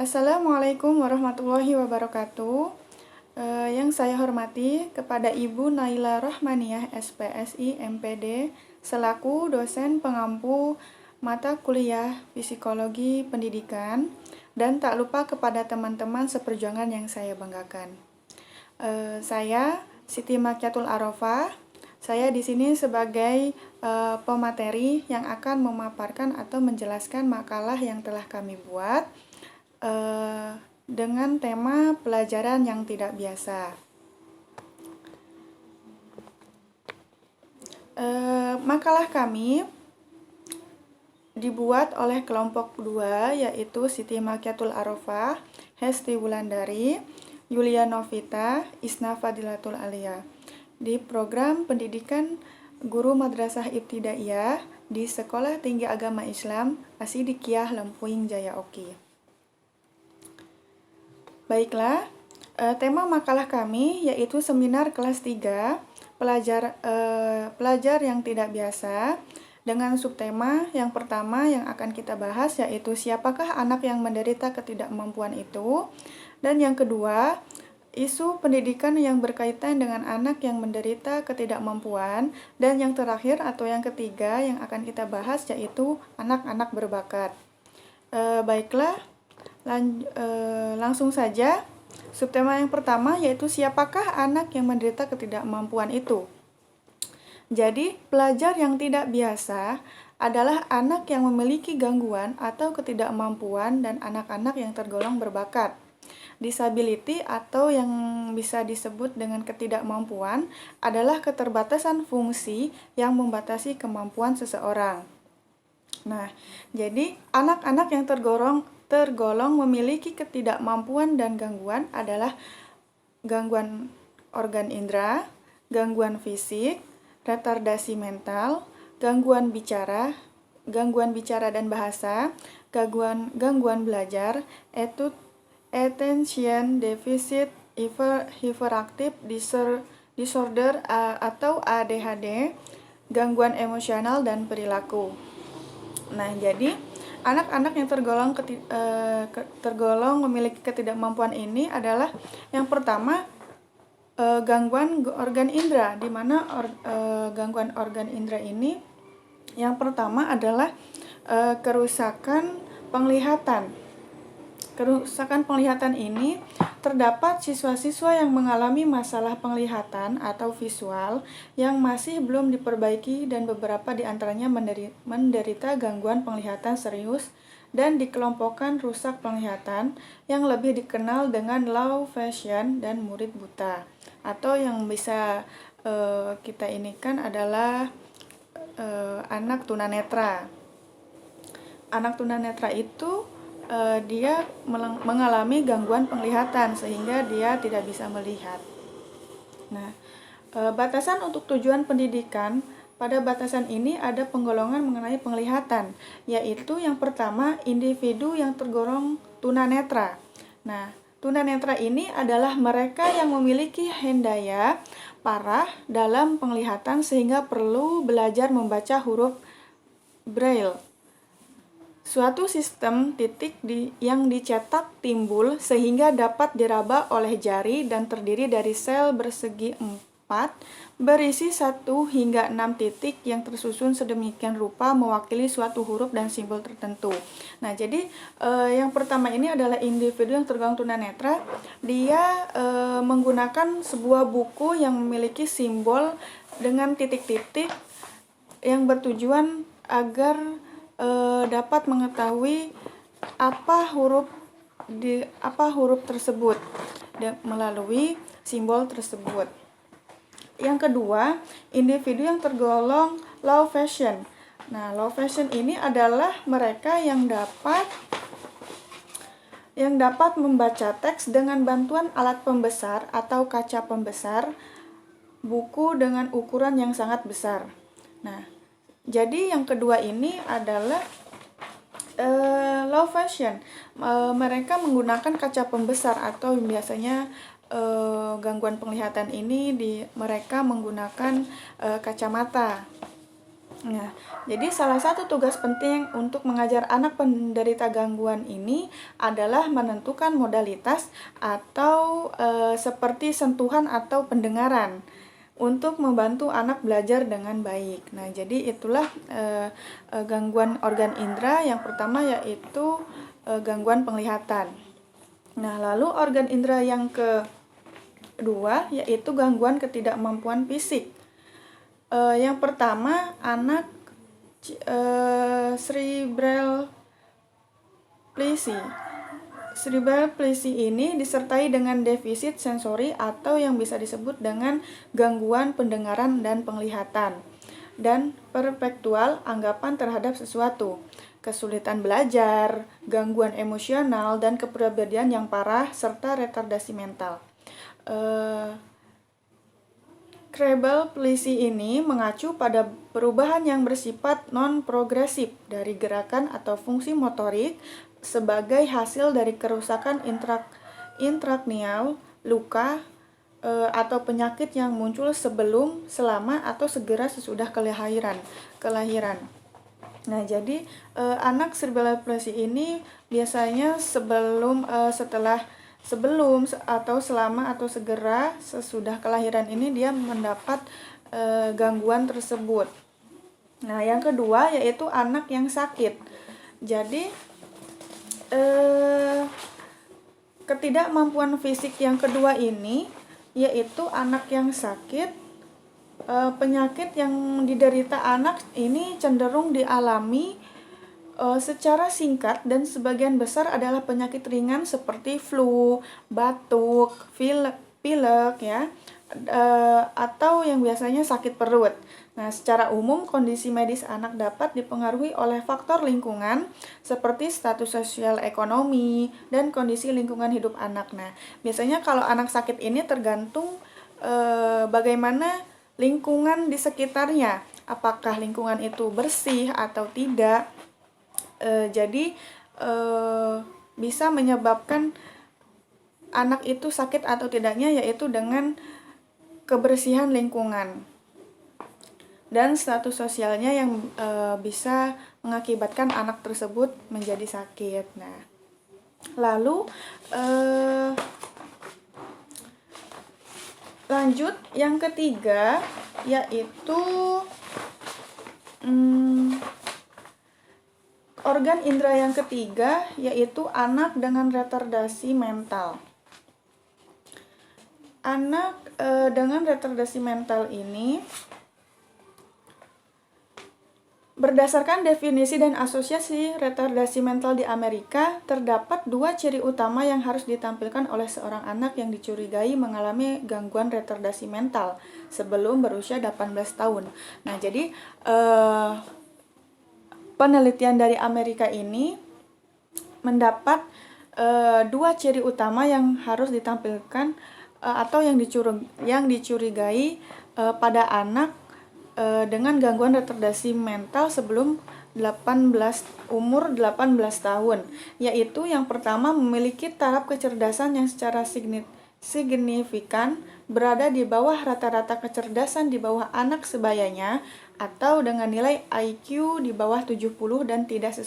Assalamualaikum warahmatullahi wabarakatuh. Yang saya hormati kepada Ibu Naila Rohmaniah SPSI MPD selaku dosen pengampu mata kuliah Psikologi Pendidikan, dan tak lupa kepada teman-teman seperjuangan yang saya banggakan. Saya Siti Makiatul Arofah. Saya di sini sebagai pemateri yang akan memaparkan atau menjelaskan makalah yang telah kami buat dengan tema pelajaran yang tidak biasa. Makalah kami dibuat oleh kelompok 2, yaitu Siti Makiatul Arofah, Hesti Wulandari, Yulia Novita, Isna Fadilatul Alia, di program pendidikan guru madrasah ibtidaiyah di Sekolah Tinggi Agama Islam Asidikiyah Lempuing Jaya Oki. Baiklah, tema makalah kami yaitu seminar kelas 3, pelajar yang tidak biasa, dengan subtema yang pertama yang akan kita bahas yaitu siapakah anak yang menderita ketidakmampuan itu, dan yang kedua, isu pendidikan yang berkaitan dengan anak yang menderita ketidakmampuan, dan yang terakhir atau yang ketiga yang akan kita bahas yaitu anak-anak berbakat. Baiklah, langsung saja. Subtema yang pertama yaitu siapakah anak yang menderita ketidakmampuan itu. Jadi, pelajar yang tidak biasa adalah anak yang memiliki gangguan atau ketidakmampuan dan anak-anak yang tergolong berbakat. Disability atau yang bisa disebut dengan ketidakmampuan adalah keterbatasan fungsi yang membatasi kemampuan seseorang. Nah, jadi anak-anak yang tergolong memiliki ketidakmampuan dan gangguan adalah gangguan organ indera, gangguan fisik, retardasi mental, gangguan bicara dan bahasa, gangguan belajar, attention deficit hyperactive disorder atau ADHD, gangguan emosional dan perilaku. Nah, jadi anak-anak yang tergolong memiliki ketidakmampuan ini adalah yang pertama gangguan organ indera, di mana gangguan organ indera ini yang pertama adalah kerusakan penglihatan. Kerusakan penglihatan ini terdapat siswa-siswa yang mengalami masalah penglihatan atau visual yang masih belum diperbaiki, dan beberapa di antaranya menderita gangguan penglihatan serius dan dikelompokkan rusak penglihatan yang lebih dikenal dengan low vision dan murid buta, atau yang bisa kita inikan adalah anak tunanetra. Anak tunanetra itu dia mengalami gangguan penglihatan sehingga dia tidak bisa melihat. Nah, batasan untuk tujuan pendidikan, pada batasan ini ada penggolongan mengenai penglihatan, yaitu yang pertama individu yang tergolong tunanetra. Nah, tunanetra ini adalah mereka yang memiliki hendaya parah dalam penglihatan sehingga perlu belajar membaca huruf Braille. Suatu sistem titik yang dicetak timbul sehingga dapat diraba oleh jari dan terdiri dari sel bersegi 4 berisi 1 hingga 6 titik yang tersusun sedemikian rupa mewakili suatu huruf dan simbol tertentu. Nah, jadi yang pertama ini adalah individu yang tergolong tunanetra. Dia menggunakan sebuah buku yang memiliki simbol dengan titik-titik yang bertujuan agar dapat mengetahui apa huruf tersebut melalui simbol tersebut. Yang kedua, individu yang tergolong low vision. Nah, low vision ini adalah mereka yang dapat membaca teks dengan bantuan alat pembesar atau kaca pembesar buku dengan ukuran yang sangat besar. Nah, jadi yang kedua ini adalah low vision. Mereka menggunakan kaca pembesar atau biasanya gangguan penglihatan ini mereka menggunakan kacamata. Nah, jadi salah satu tugas penting untuk mengajar anak penderita gangguan ini adalah menentukan modalitas atau seperti sentuhan atau pendengaran untuk membantu anak belajar dengan baik. Nah, jadi itulah gangguan organ indera. Yang pertama yaitu gangguan penglihatan. Nah, lalu organ indera yang kedua yaitu gangguan ketidakmampuan fisik. Yang pertama, anak cerebral palsy. Cerebral palsy ini disertai dengan defisit sensori atau yang bisa disebut dengan gangguan pendengaran dan penglihatan, dan perpektual anggapan terhadap sesuatu, kesulitan belajar, gangguan emosional, dan kepribadian yang parah, serta retardasi mental. Cerebral palsy ini mengacu pada perubahan yang bersifat non-progresif dari gerakan atau fungsi motorik sebagai hasil dari kerusakan intrakranial, luka, atau penyakit yang muncul sebelum, selama, atau segera sesudah kelahiran. Nah, jadi anak cerebral palsy ini biasanya sebelum atau selama atau segera sesudah kelahiran ini dia mendapat gangguan tersebut. Nah, yang kedua yaitu anak yang sakit. Jadi ketidakmampuan fisik yang kedua ini yaitu anak yang sakit. Penyakit yang diderita anak ini cenderung dialami secara singkat dan sebagian besar adalah penyakit ringan seperti flu, batuk, pilek ya, atau yang biasanya sakit perut. Nah, secara umum kondisi medis anak dapat dipengaruhi oleh faktor lingkungan seperti status sosial ekonomi dan kondisi lingkungan hidup anak. Nah, biasanya kalau anak sakit ini tergantung bagaimana lingkungan di sekitarnya, apakah lingkungan itu bersih atau tidak. Jadi bisa menyebabkan anak itu sakit atau tidaknya yaitu dengan kebersihan lingkungan dan status sosialnya yang bisa mengakibatkan anak tersebut menjadi sakit. Nah, lalu lanjut yang ketiga yaitu organ indera yang ketiga yaitu anak dengan retardasi mental. Anak dengan retardasi mental ini berdasarkan definisi dan asosiasi retardasi mental di Amerika, terdapat dua ciri utama yang harus ditampilkan oleh seorang anak yang dicurigai mengalami gangguan retardasi mental sebelum berusia 18 tahun. Nah, jadi penelitian dari Amerika ini mendapat dua ciri utama yang harus ditampilkan atau yang dicurigai pada anak dengan gangguan retardasi mental sebelum umur 18 tahun, yaitu yang pertama memiliki taraf kecerdasan yang secara signifikan berada di bawah rata-rata kecerdasan di bawah anak sebayanya, atau dengan nilai IQ di bawah 70 dan tidak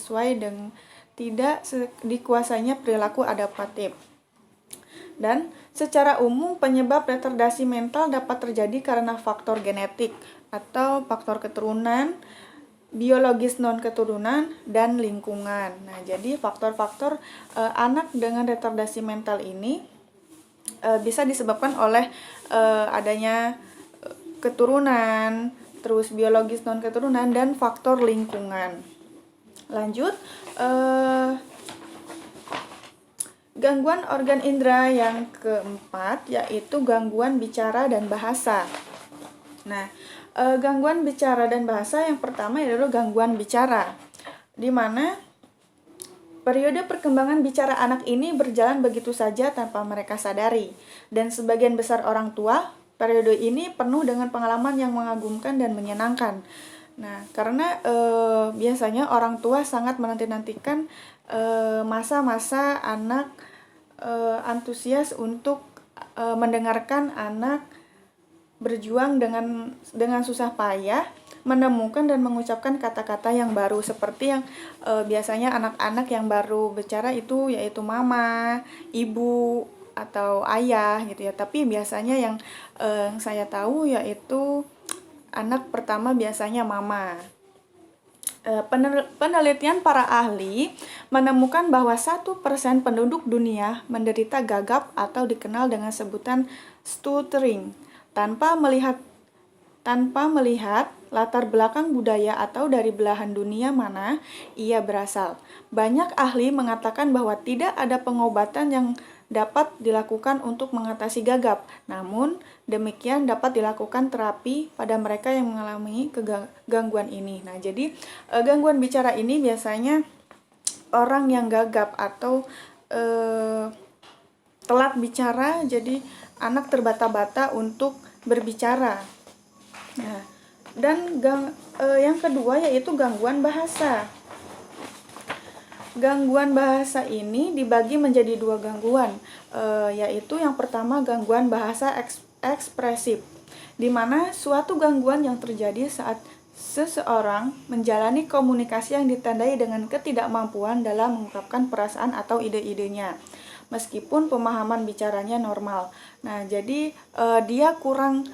dikuasainya perilaku adaptif. Dan secara umum penyebab retardasi mental dapat terjadi karena faktor genetik atau faktor keturunan, biologis non-keturunan, dan lingkungan. Nah, jadi faktor-faktor anak dengan retardasi mental ini bisa disebabkan oleh adanya keturunan, terus biologis non-keturunan, dan faktor lingkungan. Lanjut, gangguan organ indera yang keempat yaitu gangguan bicara dan bahasa. Nah, gangguan bicara dan bahasa yang pertama adalah gangguan bicara, di mana periode perkembangan bicara anak ini berjalan begitu saja tanpa mereka sadari, dan sebagian besar orang tua periode ini penuh dengan pengalaman yang mengagumkan dan menyenangkan. Nah, karena biasanya orang tua sangat menanti-nantikan masa-masa anak antusias untuk mendengarkan anak berjuang dengan susah payah menemukan dan mengucapkan kata-kata yang baru, seperti yang biasanya anak-anak yang baru bicara itu yaitu mama, ibu, atau ayah gitu ya. Tapi biasanya yang saya tahu yaitu anak pertama biasanya mama. Penelitian para ahli menemukan bahwa 1% penduduk dunia menderita gagap atau dikenal dengan sebutan stuttering tanpa melihat latar belakang budaya atau dari belahan dunia mana ia berasal. Banyak ahli mengatakan bahwa tidak ada pengobatan yang dapat dilakukan untuk mengatasi gagap. Namun, demikian dapat dilakukan terapi pada mereka yang mengalami gangguan ini. Nah, jadi gangguan bicara ini biasanya orang yang gagap atau telat bicara, jadi anak terbata-bata untuk berbicara. Nah, dan yang kedua yaitu gangguan bahasa. Gangguan bahasa ini dibagi menjadi 2 gangguan, yaitu yang pertama gangguan bahasa ekspresif, di mana suatu gangguan yang terjadi saat seseorang menjalani komunikasi yang ditandai dengan ketidakmampuan dalam mengungkapkan perasaan atau ide-idenya, meskipun pemahaman bicaranya normal. Nah, jadi dia kurang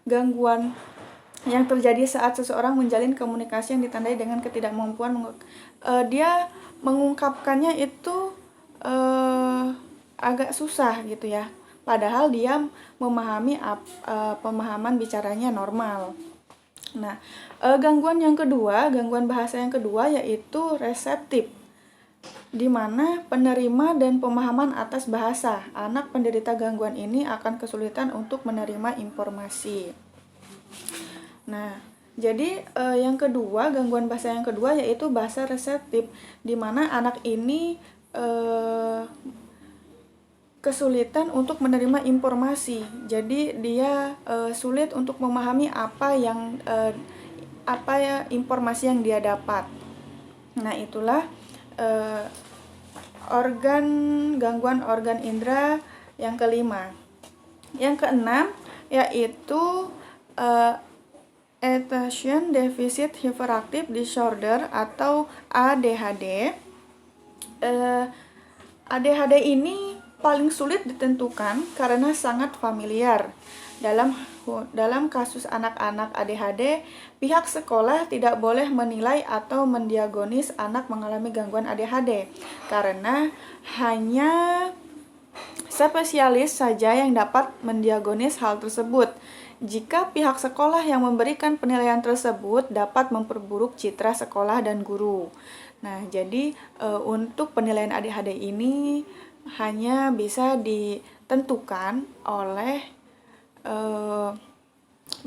gangguan yang terjadi saat seseorang menjalin komunikasi yang ditandai dengan ketidakmampuan dia mengungkapkannya itu agak susah gitu ya, padahal dia memahami pemahaman bicaranya normal. Nah, gangguan bahasa yang kedua yaitu reseptif, di mana penerima dan pemahaman atas bahasa. Anak penderita gangguan ini akan kesulitan untuk menerima informasi. Nah, jadi yang kedua, gangguan bahasa yang kedua yaitu bahasa reseptif, di mana anak ini kesulitan untuk menerima informasi. Jadi dia sulit untuk memahami informasi yang dia dapat. Nah, itulah gangguan organ indera yang kelima. Yang keenam yaitu Attention Deficit Hyperactive Disorder atau ADHD. ADHD ini paling sulit ditentukan karena sangat familiar. Dalam kasus anak-anak ADHD, pihak sekolah tidak boleh menilai atau mendiagnosis anak mengalami gangguan ADHD karena hanya spesialis saja yang dapat mendiagnosis hal tersebut. Jika pihak sekolah yang memberikan penilaian tersebut dapat memperburuk citra sekolah dan guru. Nah, jadi untuk penilaian ADHD ini hanya bisa ditentukan oleh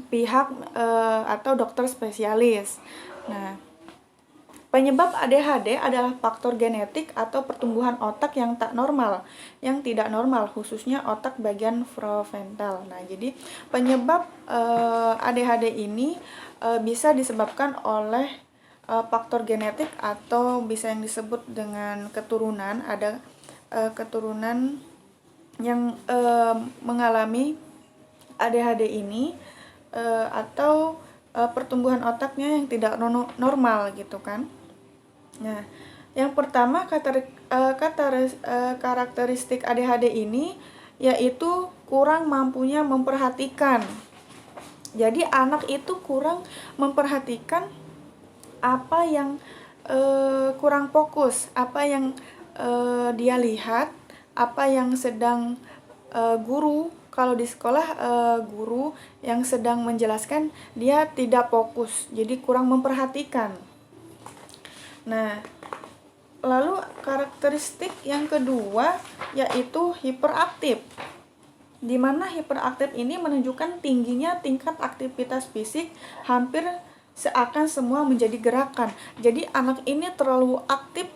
pihak atau dokter spesialis. Nah, penyebab ADHD adalah faktor genetik atau pertumbuhan otak yang tidak normal, khususnya otak bagian prefrontal. Nah, jadi penyebab ADHD ini bisa disebabkan oleh faktor genetik atau bisa yang disebut dengan keturunan. Ada keturunan yang mengalami ADHD ini atau pertumbuhan otaknya yang tidak normal gitu kan. Nah, yang pertama karakteristik ADHD ini yaitu kurang mampunya memperhatikan. Jadi anak itu kurang memperhatikan apa yang kurang fokus, apa yang dia lihat, apa yang sedang guru. Kalau di sekolah guru yang sedang menjelaskan dia tidak fokus, jadi kurang memperhatikan. Nah, lalu karakteristik yang kedua yaitu hiperaktif, di mana hiperaktif ini menunjukkan tingginya tingkat aktivitas fisik, hampir seakan semua menjadi gerakan. Jadi anak ini terlalu aktif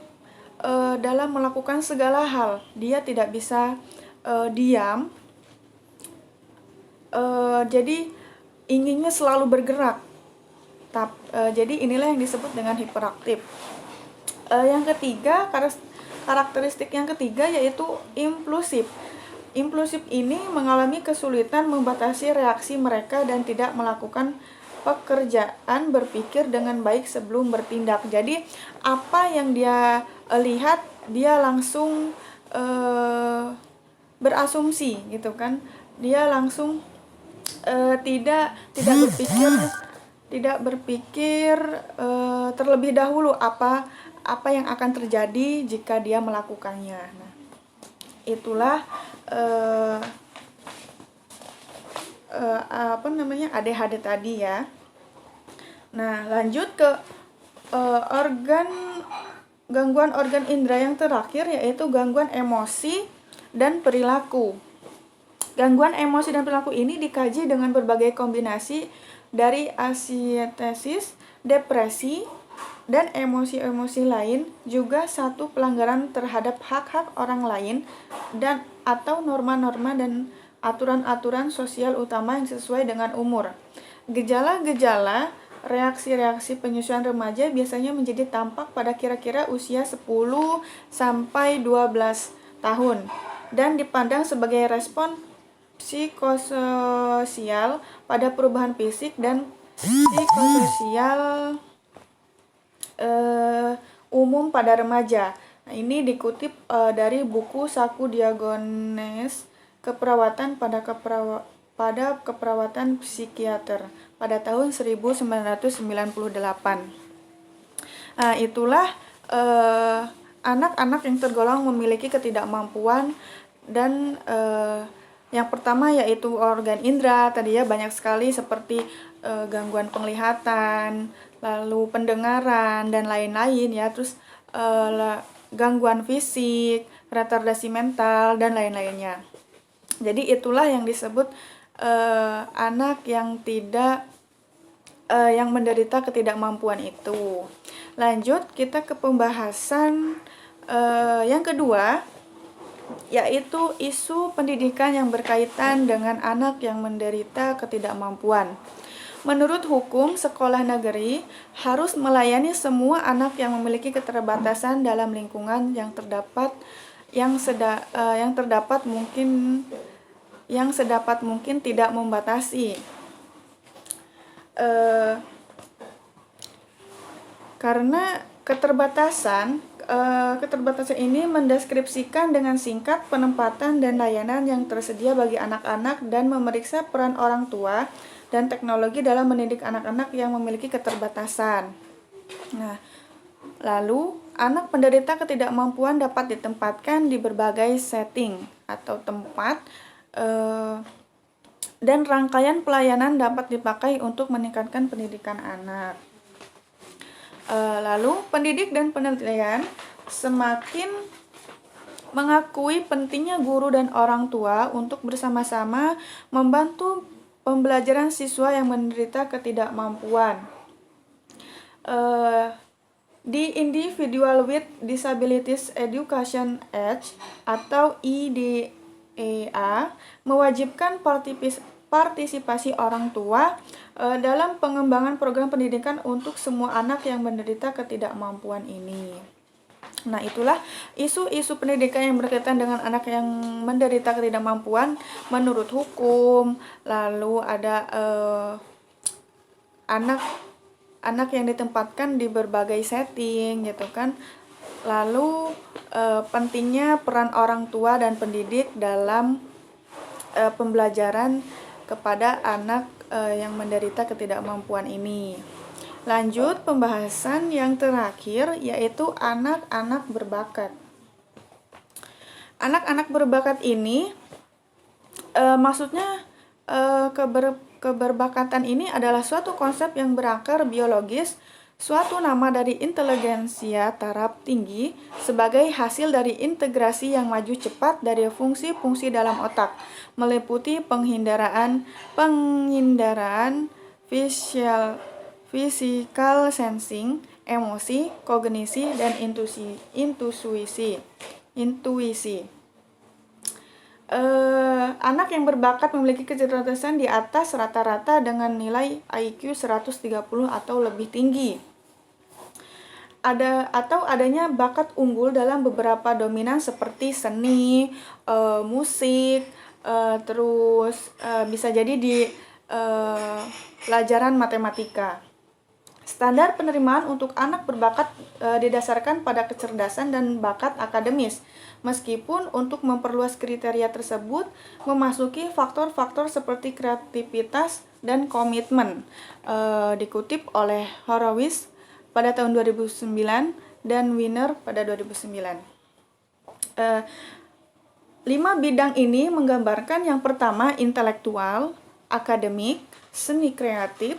dalam melakukan segala hal, dia tidak bisa diam. Jadi inginnya selalu bergerak. Jadi inilah yang disebut dengan hiperaktif. Yang ketiga, karakteristik yang ketiga yaitu impulsif. impulsif ini mengalami kesulitan membatasi reaksi mereka dan tidak melakukan pekerjaan berpikir dengan baik sebelum bertindak. Jadi apa yang dia lihat dia langsung berasumsi gitu kan. Dia langsung tidak berpikir terlebih dahulu apa yang akan terjadi jika dia melakukannya. Nah, itulah ADHD tadi ya. Nah, lanjut ke gangguan organ indera yang terakhir, yaitu gangguan emosi dan perilaku. Gangguan emosi dan perilaku ini dikaji dengan berbagai kombinasi dari ansietesis, depresi, dan emosi-emosi lain, juga satu pelanggaran terhadap hak-hak orang lain dan atau norma-norma dan aturan-aturan sosial utama yang sesuai dengan umur. Gejala-gejala reaksi-reaksi penyesuaian remaja biasanya menjadi tampak pada kira-kira usia 10 sampai 12 tahun dan dipandang sebagai respon psikososial pada perubahan fisik dan psikososial umum pada remaja. Nah, ini dikutip dari buku Saku Diagones Keperawatan pada Keperawatan Psikiater pada tahun 1998. Nah, itulah anak-anak yang tergolong memiliki ketidakmampuan dan yang pertama yaitu organ indera, tadi ya banyak sekali seperti gangguan penglihatan, lalu pendengaran dan lain-lain ya, terus gangguan fisik, retardasi mental dan lain-lainnya. Jadi itulah yang disebut anak yang yang menderita ketidakmampuan itu. Lanjut kita ke pembahasan yang kedua, yaitu isu pendidikan yang berkaitan dengan anak yang menderita ketidakmampuan. Menurut hukum, sekolah negeri harus melayani semua anak yang memiliki keterbatasan dalam lingkungan yang sedapat mungkin tidak membatasi. Karena keterbatasan ini mendeskripsikan dengan singkat penempatan dan layanan yang tersedia bagi anak-anak dan memeriksa peran orang tua dan teknologi dalam mendidik anak-anak yang memiliki keterbatasan. Nah, lalu anak penderita ketidakmampuan dapat ditempatkan di berbagai setting atau tempat dan rangkaian pelayanan dapat dipakai untuk meningkatkan pendidikan anak. Lalu pendidik dan penelitian semakin mengakui pentingnya guru dan orang tua untuk bersama-sama membantu pembelajaran siswa yang menderita ketidakmampuan. Di Individual with Disabilities Education Act atau IDEA mewajibkan partisipasi orang tua dalam pengembangan program pendidikan untuk semua anak yang menderita ketidakmampuan ini. Nah, itulah isu-isu pendidikan yang berkaitan dengan anak yang menderita ketidakmampuan menurut hukum. Lalu ada anak yang ditempatkan di berbagai setting gitu kan. Lalu pentingnya peran orang tua dan pendidik dalam pembelajaran kepada anak yang menderita ketidakmampuan ini. Lanjut pembahasan yang terakhir, yaitu anak-anak berbakat. Anak-anak berbakat ini maksudnya keberbakatan ini adalah suatu konsep yang berakar biologis, suatu nama dari inteligensia taraf tinggi sebagai hasil dari integrasi yang maju cepat dari fungsi-fungsi dalam otak, meliputi penghindaraan physical sensing, emosi, kognisi, dan intuisi. Anak yang berbakat memiliki kecerdasan di atas rata-rata dengan nilai IQ 130 atau lebih tinggi. adanya bakat unggul dalam beberapa dominan seperti seni, musik, terus bisa jadi di pelajaran matematika. Standar penerimaan untuk anak berbakat didasarkan pada kecerdasan dan bakat akademis. Meskipun untuk memperluas kriteria tersebut memasuki faktor-faktor seperti kreativitas dan komitmen. Dikutip oleh Horowitz pada tahun 2009 dan Wiener pada 2009. 5 bidang ini menggambarkan yang pertama intelektual, akademik, seni kreatif,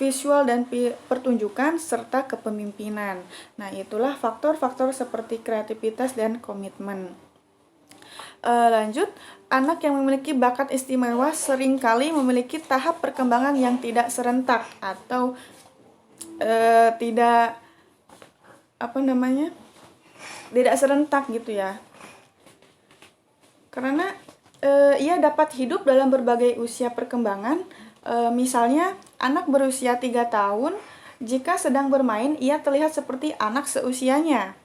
visual dan pertunjukan, serta kepemimpinan. Nah, itulah faktor-faktor seperti kreativitas dan komitmen. Lanjut, anak yang memiliki bakat istimewa seringkali memiliki tahap perkembangan yang tidak serentak atau tidak serentak gitu ya. Karena ia dapat hidup dalam berbagai usia perkembangan. Misalnya anak berusia 3 tahun, jika sedang bermain ia terlihat seperti anak seusianya.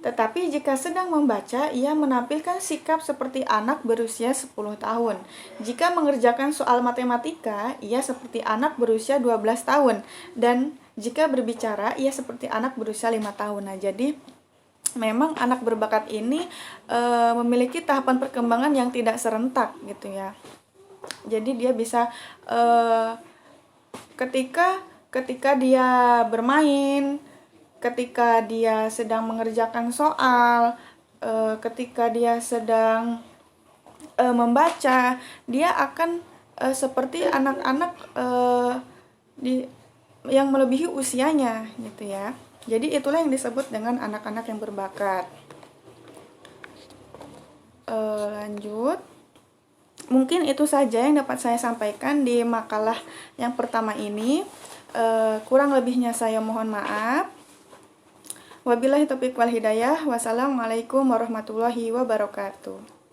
Tetapi jika sedang membaca, ia menampilkan sikap seperti anak berusia 10 tahun. Jika mengerjakan soal matematika, ia seperti anak berusia 12 tahun. Dan jika berbicara, ia seperti anak berusia 5 tahun. Nah, jadi memang anak berbakat ini memiliki tahapan perkembangan yang tidak serentak gitu ya. Jadi dia bisa ketika dia bermain, ketika dia sedang mengerjakan soal, ketika dia sedang membaca, dia akan seperti anak-anak yang melebihi usianya gitu ya. Jadi itulah yang disebut dengan anak-anak yang berbakat. Lanjut. Mungkin itu saja yang dapat saya sampaikan di makalah yang pertama ini. Kurang lebihnya saya mohon maaf. Wabillahi taufiq wal hidayah. Wassalamualaikum warahmatullahi wabarakatuh.